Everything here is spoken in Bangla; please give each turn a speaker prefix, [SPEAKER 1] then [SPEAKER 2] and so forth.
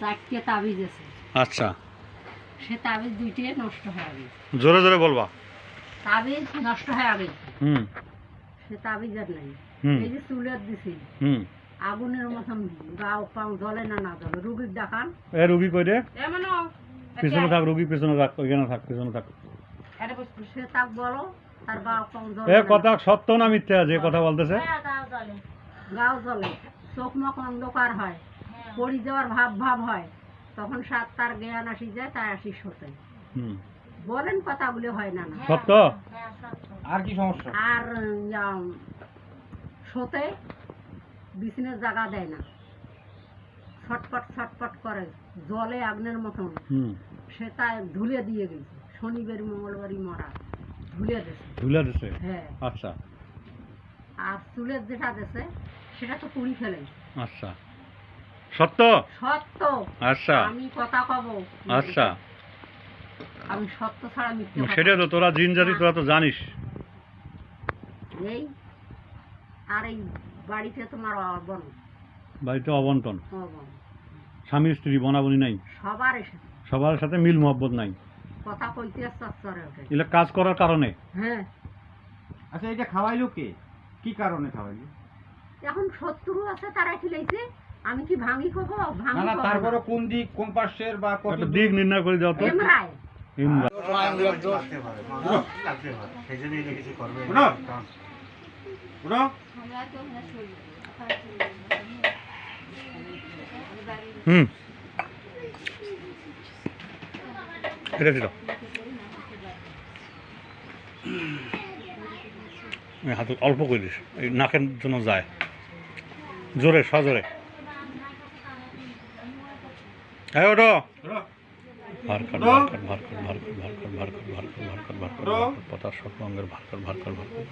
[SPEAKER 1] চারটে তাবিজ আছে।
[SPEAKER 2] আচ্ছা,
[SPEAKER 1] সে তাবিজ দুইটাই নষ্ট হয়ে গেছে।
[SPEAKER 2] জোরে জোরে বলবা।
[SPEAKER 1] তাবিজ নষ্ট হয়ে গেছে। সে তাবিজ আর নাই। এই যে চুলের দিছি, আগুনের মতন গাও পাও জ্বলে না না জ্বলে। রুগীর দেখান।
[SPEAKER 2] এ রুগী কই রে?
[SPEAKER 1] এমনও
[SPEAKER 2] পিছনে থাক, রুগী পিছনে থাক, ওইখানে থাক, পিছনে থাক।
[SPEAKER 1] সে তাক বলো, তার গাও পাও জ্বলে।
[SPEAKER 2] এ কথা সত্য না মিথ্যা যে কথা বলতেছে?
[SPEAKER 1] গাও জ্বলে, চোখ মুখ অন্ধকার হয়, পড়ি যাওয়ার ভাব ভাব হয়, তখন তার জ্ঞান আসি যায়, তাই আসিস হতে। বলেন কথাগুলো হয় না না
[SPEAKER 2] সত্য?
[SPEAKER 3] আর কি সমস্যা?
[SPEAKER 1] আর শোতে বিছানার জায়গা দেয় না, ছটপট ছটপট করে, জলে আগুনের মতন। সে তাই ধুলে দিয়ে গেছে, শনিবার মঙ্গলবারই মরা ধুলে দিছে।
[SPEAKER 2] ধুলে দিছে?
[SPEAKER 1] হ্যাঁ।
[SPEAKER 2] আচ্ছা।
[SPEAKER 1] আর চুলের যেটা দিছে সেটা তো পুড়ি ফেলে।
[SPEAKER 2] আচ্ছা, সত্য?
[SPEAKER 1] সত্য।
[SPEAKER 2] আচ্ছা,
[SPEAKER 1] আমি কথা কব।
[SPEAKER 2] আচ্ছা,
[SPEAKER 1] আমি সত্য ছাড়া মিথ্যে কথা
[SPEAKER 2] সেটা তো তোরা জিন জাতি, তোরা তো জানিস।
[SPEAKER 1] এই আর এই বাড়িতে তোমার অবন,
[SPEAKER 2] বাড়িতে অবন্টন,
[SPEAKER 1] অবন
[SPEAKER 2] স্বামী স্ত্রী বনাবনি নাই,
[SPEAKER 1] সবার এসে
[SPEAKER 2] সবার সাথে মিল মহব্বত নাই,
[SPEAKER 1] কথা কইতে চচ্চরে ওঠে।
[SPEAKER 2] এগুলো কাজ করার কারণে।
[SPEAKER 1] হ্যাঁ।
[SPEAKER 3] আচ্ছা, এটা খাওয়াইলো কে? কি কারণে খাওয়াইলো?
[SPEAKER 1] এখন শত্রু আছে, তারা খিলাইছে। আমি কি ভাঙি খাবো? ভাঙি
[SPEAKER 3] না না,
[SPEAKER 1] খাবো
[SPEAKER 3] তারপরে কোন দিক, কোন পাশের বা কত
[SPEAKER 2] একটা দিক নির্ণয় করে দাও তো।
[SPEAKER 1] এমরাই
[SPEAKER 2] ইমরা। এটা ছিল হাতে অল্প করে দিস, এই নাকের জন্য যায়, জোরে সজোরে। হ্যাঁ, ওটো ভার কর, ভার কর, ভার কর, ভার কর, ভার কর, ভার কর, ভার কর, ভার কর, ভার কর, পতার সকল অঙ্গের ভার কর, ভার কর, ভার কর।